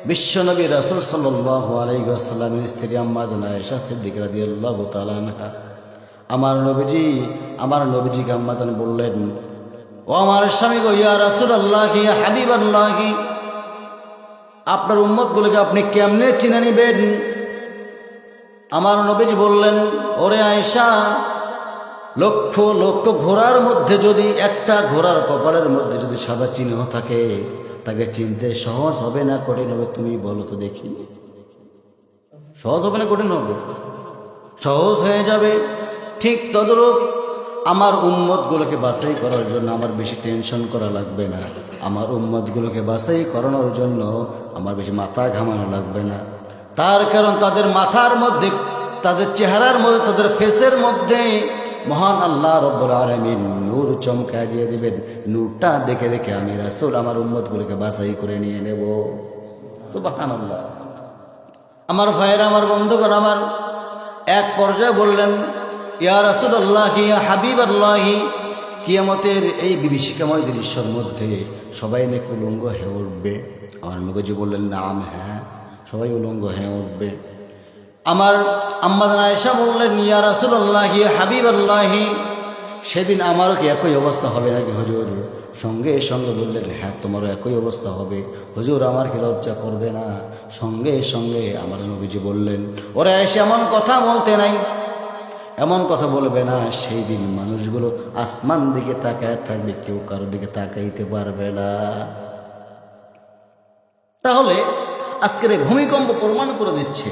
বিশ্বনবী রাসূল সাল্লাল্লাহু আলাইহি ওয়াসাল্লামের স্ত্রী আম্মা জান আয়েশা সিদ্দিকা রাদিয়াল্লাহু তাআলা আনহা আমার নবীজিকে আম্মা জান বললেন, ও আমার স্বামী গো, ইয়া রাসূলুল্লাহ, ইয়া হাবিবাল্লাহ, আপনার উম্মতগুলোকে আপনি কেমনে চিনে নিবেন? আমার নবীজি বললেন, ওরে আয়েশা, লক্ষ লক্ষ ঘোড়ার মধ্যে যদি একটা ঘোড়ার কপালের মধ্যে যদি সাদা চিহ্ন থাকে, তাকে চিনতে সহজ হবে না কঠিন হবে? তুমি বলো তো দেখি, সহজ হবে না কঠিন হবে? সহজ হয়ে যাবে। ঠিক তদ্রূপ আমার উম্মতগুলোকে বাছাই করার জন্য আমার বেশি টেনশন করা লাগবে না। আমার উম্মতগুলোকে বাছাই করানোর জন্য আমার বেশি মাথা ঘামানো লাগবে না। তার কারণ তাদের মাথার মধ্যে, তাদের চেহারার মধ্যে, তাদের ফেসের মধ্যে মহান আল্লাহ রব্বুল আলামিন নূর চমকা দিয়ে দিবেন। নূরটা দেখে দেখে আমি রাসূল আমার উম্মতগুলোকে বাছাই করে নিয়ে নেব। সুবহানাল্লাহ। আমার ভাইয়েরা, আমার বন্ধুগণ, আমার এক পর্যায়ে বললেন, ইয়া রাসূলুল্লাহ, ইয়া হাবিবাল্লাহ, কিয়ামতের এই বিভীষিকাময় দৃশ্যের মধ্যে সবাই নাকি উলঙ্গ হয়ে উঠবে? আমার নবীজি বললেন, নাম, হ্যাঁ, সবাই উলঙ্গ হয়ে উঠবে। আমার আম্মা জান আয়েশা বললেন, ইয়া রাসূলুল্লাহ, ইয়া হাবিবাল্লাহ, সেদিন আমারও কি একই অবস্থা হবে নাকি হুজুর? সঙ্গে সঙ্গে বললেন, হ্যাঁ, তোমারও একই অবস্থা হবে হুজুর, আমার কি লজ্জা করবে না? সঙ্গে সঙ্গে আমার নবীজি বললেন, ওরা এসে এমন কথা বলতে নাই, এমন কথা বলবে না। সেই দিন মানুষগুলো আসমান দিকে তাকায় থাকবে, কেউ কারো দিকে তাকাইতে পারবে না। তাহলে আজকের এই ভূমিকম্প প্রমাণ করে দিচ্ছে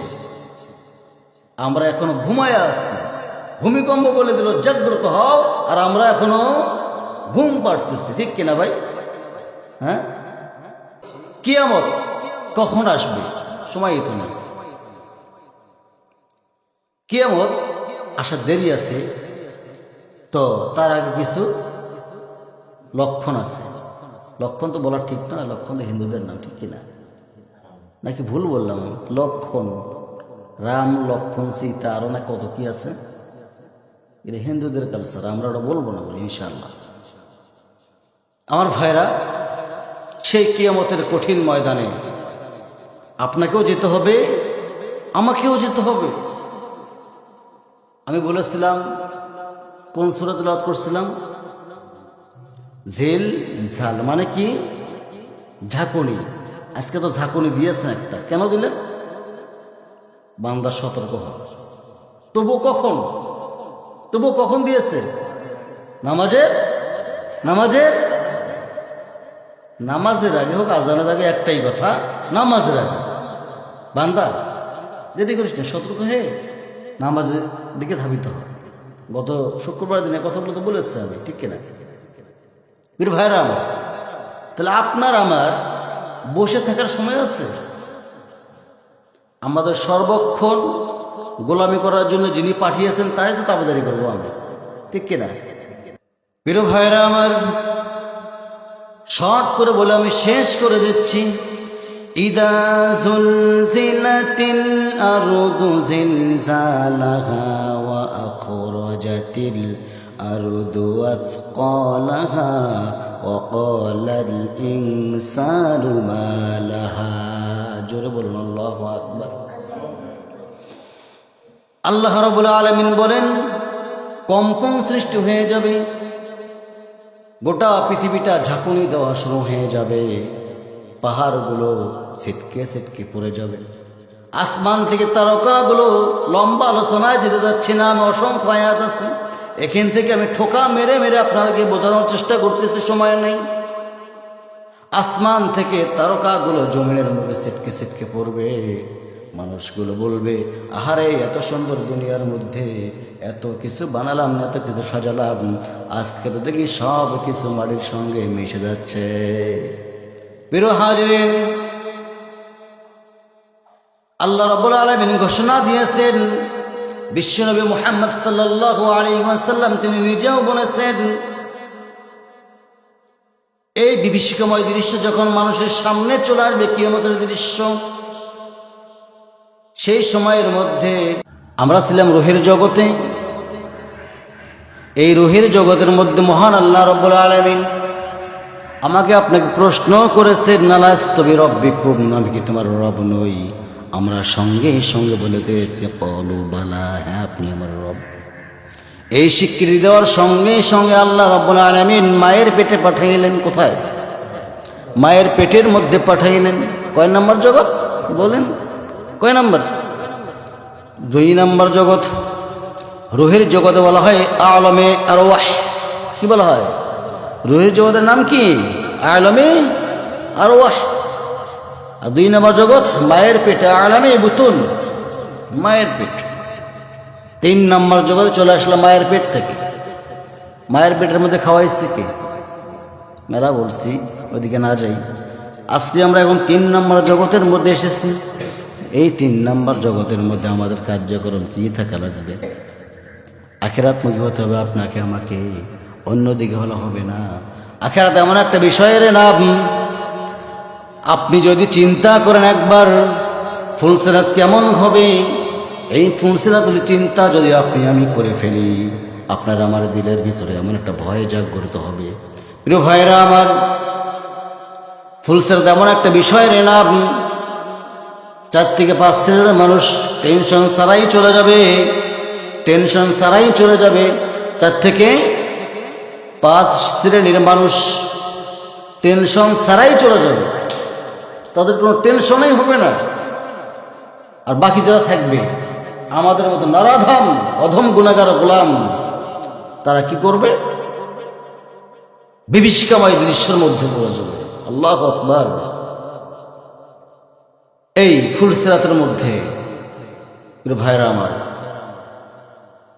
আমরা এখনো ঘুমায় আছি। ভূমিকম্প বলে দিল জাগ্রত হও, আর আমরা এখনো ঘুম পাড়তেছি। ঠিক কিনা ভাই? হ্যাঁ, কিয়ামত কখন আসবে? সময় তো নেই। কিয়ামত আসার দেরি আছে, তো তার আগে কিছু লক্ষণ আছে। লক্ষণ তো বলা ঠিক না, লক্ষণ তো হিন্দুদের নাম, ঠিক কিনা? নাকি ভুল বললাম? লক্ষণ, রাম, লক্ষণ, সীতা, আরো না কত কি আছে। এটা হিন্দুদের কালচার, আমরা ওটা বলবো না, বলি ইনশাআল্লাহ। আমার ভাইরা, সেই কিয়ামতের কঠিন ময়দানে আপনাকেও যেতে হবে, আমাকেও যেতে হবে। আমি বলেছিলাম, কোন সূরা তেলাওয়াত করছিলাম? ঝিল ঝাল, মানে কি? ঝাঁকুনি। আজকে তো ঝাঁকুনি দিয়েছেন একটা, কেন দিলেন? বান্দা সতর্ক হয়। তবু কখন দিয়েছে? নামাজের আগে হোক, আজানের আগে, একটাই কথা, নামাজের আগে। বান্দা যেটি করিস না, সতর্ক হয়ে নামাজের দিকে ধাবিত হয়। গত শুক্রবার দিনে কথাগুলো তো বলেছে আমি, ঠিক কিনা? বীর ভাইরা আমার, তাহলে আপনার আমার বসে থাকার সময় আছে? আমাদের সর্বক্ষণ গোলামি করার জন্য যিনি পাঠিয়েছেন তাই তো তাবেদারি করবো আমি, ঠিক কিনা? বীর ভাইরা আমার, শর্ট করে বলে আমি শেষ করে দিচ্ছি। ইদা জুলজিলাতিল আরদু জিলজালাহা ওয়া আখরাজাতিল আরদু আথকালাহা ওয়া ক্বালাল ইনসানু মা লাহা। জোরে বলুন আল্লাহু আকবার। আল্লাহ রাব্বুল আলামিন বলেন, কম্পন সৃষ্টি হয়ে যাবে, গোটা পৃথিবীটা ঝাঁকুনি দেওয়া শুরু হয়ে যাবে, পাহাড়গুলো ছিটকে ছিটকে পড়ে যাবে, আসমান থেকে তারকাগুলো, লম্বা আলোচনায় যেতে যাচ্ছে না, আমি অসংখ্য আয়াত আছে, এখান থেকে আমি ঠোকা মেরে মেরে আপনাদেরকে বোঝানোর চেষ্টা করতেছি, সময় নেই। আসমান থেকে তারকাগুলো জমিনের মধ্যে ছিটকে ছিটকে পড়বে, মানুষগুলো বলবে, আহারে, এত সুন্দর দুনিয়ার মধ্যে এত কিছু বানালাম, এত কিছু সাজালাম, আজকে তো দেখি সব কিছু মাটির সঙ্গে মিশে যাচ্ছে। প্রিয় হাজিরিন, আল্লাহ রাব্বুল আলামিন ঘোষণা দিয়েছেন, বিশ্বনবী মুহাম্মদ সাল্লাল্লাহু আলাইহি ওয়াসাল্লাম তিনি নিজেও বলেছেন, এই বিভীষিকাময় দৃশ্য যখন মানুষের সামনে চলে আসবে, কিয়ামতের দৃশ্য, সেই সময়ের মধ্যে আমরা ছিলাম রুহের জগতে। এই রুহের জগতের মধ্যে মহান আল্লাহ রাব্বুল আলামিন আমাকে আপনাকে প্রশ্ন করেছেন নালাস্তু বিরব্বিকুম, আমি কি তোমার রব নই? আমরা সঙ্গে সঙ্গে বলতে এসে ক্বালু বালা, হ্যাঁ আপনি আমার রব। এই স্বীকৃতি দেওয়ার সঙ্গে সঙ্গে আল্লাহ রাব্বুল আলামিন মায়ের পেটে পাঠাইলেন। কোথায়? মায়ের পেটের মধ্যে পাঠাইলেন। কয় নম্বর জগৎ বলেন? কয় নম্বর? 2 নম্বর জগৎ। রুহের জগতে বলা হয় আলমে আরওয়াহ। কি বলা হয়? রুহের জগতের নাম কি? আলমে আরওয়াহ। আর 2 নম্বর জগৎ মায়ের পেটে, আলমে বুতুন, মায়ের পেট। 3 নম্বর জগতে চলে আসলাম মায়ের পেট থেকে। মায়ের পেটের মধ্যে খাওয়াইছে কে? মেলা বলছি, ওদিকে না যাই। আজকে আমরা এখন 3 নম্বর জগতের মধ্যে এসেছি। এই 3 নম্বর জগতের মধ্যে আমাদের কার্যক্রম কি থাকা লাগবে? আখিরাতমুখী হতে হবে আপনাকে আমাকে, অন্যদিকে হলে হবে না। আখিরাত এমন একটা বিষয়ের নাম, আপনি যদি চিন্তা করেন একবার ফুলসিরাত কেমন হবে, এই ফুলসিরাতুল চিন্তা যদি আপনি আমি করে ফেলি, আপনার আমার দিলের ভিতরে এমন একটা ভয় জাগ্রত হবে। প্রিয় ভাইরা আমার, ফুলসিরাত এমন একটা বিষয়ের নাম, 4 থেকে 5 শ্রেণীর মানুষ টেনশন ছাড়াই চলে যাবে, টেনশন ছাড়াই চলে যাবে। 4 থেকে 5 শ্রেণীর মানুষ টেনশন ছাড়াই চলে যাবে, তাদের কোনো টেনশনই হবে না। আর বাকি যারা থাকবে আমাদের মতো নরাধম অধম গুনাহগার গোলাম, তারা কি করবে? বিভীষিকাময় দৃশ্যের মধ্যে পড়ে যাবে। আল্লাহু আকবার। এই ফুলসিরাতের মধ্যে ভাইরা আমার,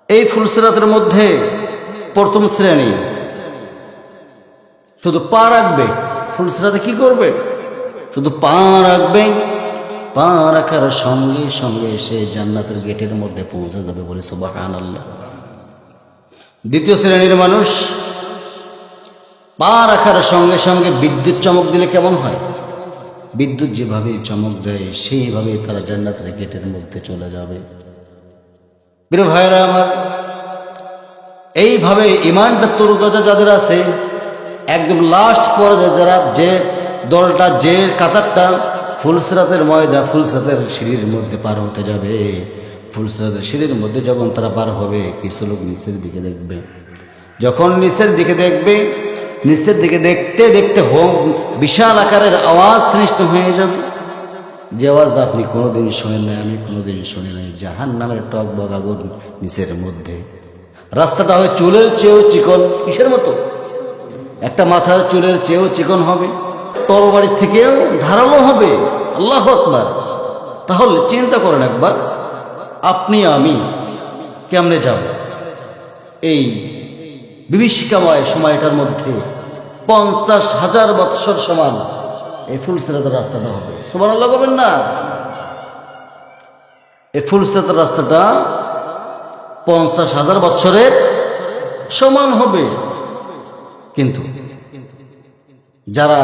এই ফুলসিরাতের মধ্যে প্রথম শ্রেণী শুধু পা রাখবে। ফুলসিরাতে কি করবে? শুধু পা রাখবে। পা রাখার সঙ্গে সঙ্গে সে জান্নাতের গেটের মধ্যে পৌঁছে যাবে, বলে সুবহানাল্লাহ। দ্বিতীয় শ্রেণীর মানুষ পা রাখার সঙ্গে সঙ্গে বিদ্যুৎ চমক দিলে কেমন হয়? বিদ্যুৎ যেভাবে চমক দেয় সেইভাবে তারা জান্নাতের গেটের মধ্যে চলে যাবে। প্রিয় ভাইরা আমার, এইভাবে ইমানটা তরুতাজা যাদের আছে, একদম লাস্ট পর্যায়ে যারা, যে দলটা, যে কাতারটা ফুলসিরাতের ময়দা, ফুলসিরাতের সিঁড়ির মধ্যে পার হতে যাবে, ফুলসিরাতের সিঁড়ির মধ্যে যখন তারা পার হবে, কিছু লোক নিচের দিকে দেখবে। যখন নিচের দিকে দেখবে, নিচের দিকে দেখতে দেখতে বিশাল আকারের আওয়াজ সৃষ্টি হয়ে যাবে, যে আওয়াজ আপনি কোনোদিন শোনেন নাই, আমি কোনোদিন শুনি নাই। জাহান্নামের টকবক আগুন নিচের মধ্যে। রাস্তাটা হয় চুলের চেয়েও চিকন। কিসের মতো? একটা মাথার চুলের চেয়েও চিকন হবে, তরবারির থেকেও ধারালো হবে। আল্লাহু আকবার। তাহলে চিন্তা করেন একবার, আপনি আমি কেমনে যাব এই বিভীষিকাময় সময়টার মধ্যে? 50,000 বৎসর সমান এই ফুলসিরাতের রাস্তাটা হবে। সুবহানাল্লাহ বলবেন না? এই ফুলসিরাতের রাস্তাটা 50,000 বৎসরের সমান হবে। কিন্তু যারা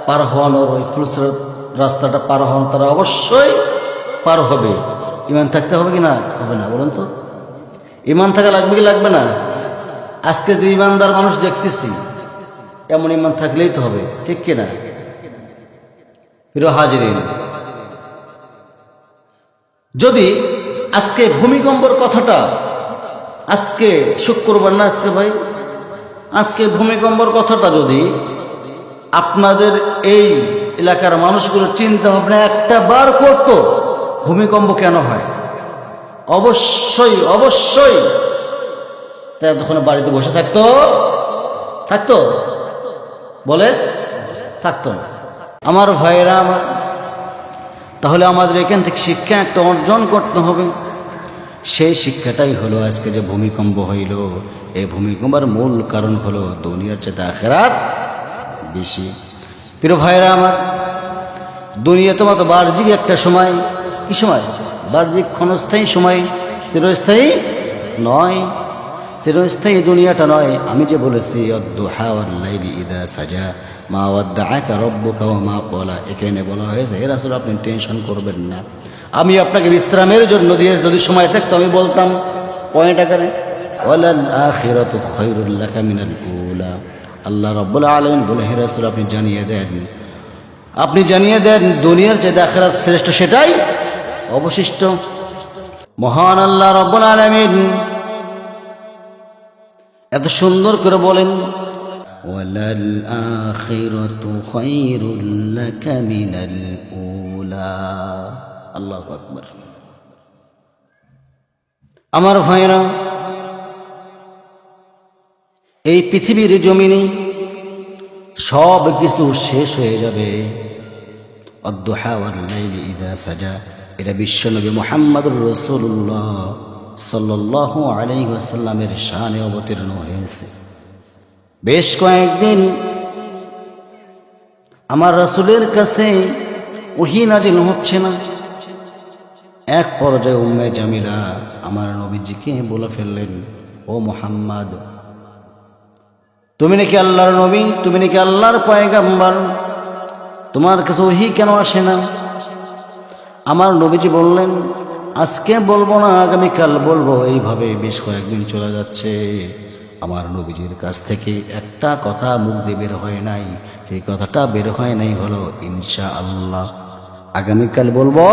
পার হওয়ানোর, ওই ফুলসিরাত রাস্তাটা পার হওয়ান, তারা অবশ্যই পার হবে। ইমান থাকতে হবে কি না? হবে না? বলুন তো, ইমান থাকা লাগবে কি লাগবে না? আজকে যে ইমানদার মানুষ দেখতেছি, এমন ইমান থাকলেই তো হবে, ঠিক কিনা? প্রিয় হাজিরিন, যদি আজকে ভূমিকম্পর কথাটা, আজকে শুক্রবার না আজকে ভাই, আজকে ভূমিকম্পর কথাটা যদি আপনাদের এই এলাকার মানুষগুলো চিন্তা ভাবনা একটা বার করত, ভূমিকম্প কেন হয়, অবশ্যই অবশ্যই তাই তখন বাড়িতে বসে থাকতো বলে থাকতো না। আমার ভাইয়েরা আমার, তাহলে আমাদের এখান থেকে শিক্ষা একটা অর্জন করতে হবে। সেই শিক্ষাটাই হলো আজকে যে ভূমিকম্প হইল, এই ভূমিকম্পের মূল কারণ হলো দুনিয়ার চেয়ে আখিরাত বেশি। প্রিয় ভাইয়েরা আমার, দুনিয়া তোমার তো বাহ্যিক একটা সময়। কি সময়? বাহ্যিক ক্ষণস্থায়ী সময়, চিরস্থায়ী নয়। চিরস্থায়ী দুনিয়াটা নয়। আমি যে বলেছি অদ্দুহা ওয়াল লাইলি ইযা সাজা মা ওয়াদ্দাআকা রাব্বুকা ওয়া মা ক্বালা, এখানে বলা হয়েছে হে রাসূল আপনি টেনশন করবেন না, আমি আপনাকে বিশ্রামের জন্য দিয়ে যদি সময় থাকতো আমি বলতাম পয়েন্ট আকারে ওয়ালাল আখিরাতু খায়রুল লাকা মিনাল উলা, আল্লাহ রাব্বুল আলামিন বলে, হে রাসূল আপনি জানিয়ে দেন দুনিয়ার চেয়ে আখিরাত শ্রেষ্ঠ, সেটাই অবশিষ্ট। মহান আল্লাহ রাব্বুল আলামিন এত সুন্দর করে বলেন, ওয়ালাল আখিরাতু খায়রুল লাকা মিনাল উলা। আল্লাহু আকবার। আমার ভাইরা, এই পৃথিবীর জমিনে সব কিছু শেষ হয়ে যাবে। আদ-দুহা ওয়াল লাইলি ইযা সাজা, এটা বিশ্বনবী মুহাম্মদুর রাসূলুল্লাহ সাল্লাল্লাহু আলাইহি ওয়াসাল্লামের শানে অবতীর্ণ হয়েছে। বেশ কয়েকদিন আমার রাসূলের কাছে ওহী নাজিল হচ্ছে না। এক পর্যায়ে উম্মে জামিলা আমার নবীজিকে বলে ফেললেন, ও মুহাম্মদ, তুমি নাকি আল্লাহর নবী, তুমি নাকি আল্লাহর পয়গম্বর, তোমার কাছে ওহী কেন আসে না? আমার নবীজি বললেন, আজকে বলবো না, আগামীকাল বলবো। এইভাবে বেশ কয়েকদিন চলে যাচ্ছে। আমার নবীজির কাছ থেকে একটা কথা মুখ দিয়ে বের হয় নাই। সেই কথাটা বের হয় নাই হলো ইনশাআল্লাহ, আগামীকাল বলবো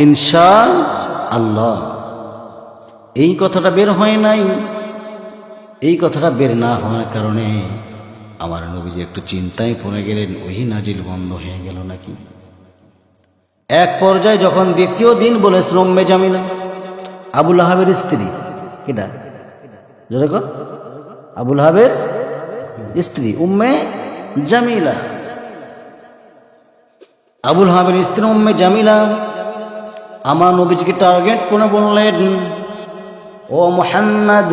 ইনশাআল্লাহ। এই কথাটা বের হয় নাই। এই কথাটা বের না হওয়ার কারণে আমার নবীজি একটু চিন্তায় পড়ে গেলেন, ওহী নাজিল বন্ধ হয়ে গেল নাকি। এক পর্যায়ে যখন দ্বিতীয় দিন বলেছিল উম্মে জামিলা, আবুল আহাবের স্ত্রী, কেটা জোরে কর, আবুল আহাবের স্ত্রী উম্মে জামিলা, আবুল আহাবের স্ত্রী উম্মে জামিলা আমার নবীজিকে টার্গেট করে বললেন, ও মুহাম্মদ,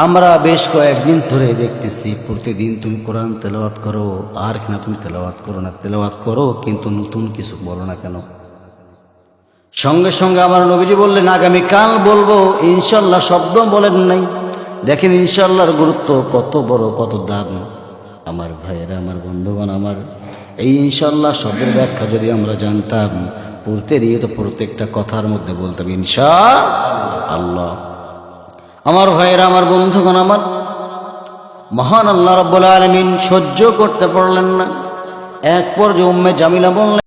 আমরা বেশ কয়েকদিন ধরে দেখতেছি প্রতিদিন তুমি কোরআন তেলাওয়াত করো, আর কিনা তুমি তেলাওয়াত করো না, তেলাওয়াত করো কিন্তু নতুন কিছু বলো না কেন? সঙ্গে সঙ্গে আমার নবীজি বললেন, আগামীকাল বলবো ইনশাল্লাহ শব্দ বলেন নাই। দেখেন ইনশাল্লাহর গুরুত্ব কত বড়, কত দাম। আমার ভাইয়েরা, আমার বন্ধুগণ, আমার এই ইনশাল্লাহ শব্দের ব্যাখ্যা যদি আমরা জানতাম, প্রত্যেকটা কথার মধ্যে বলতাম ইনশাআল্লাহ। আমার ভাইয়েরা, আমার বন্ধুগণ, আমার মহান আল্লাহ রাব্বুল আলামিন সহ্য করতে পারলেন না। এক পর্যায়ে উম্মে জামিলা বললেন,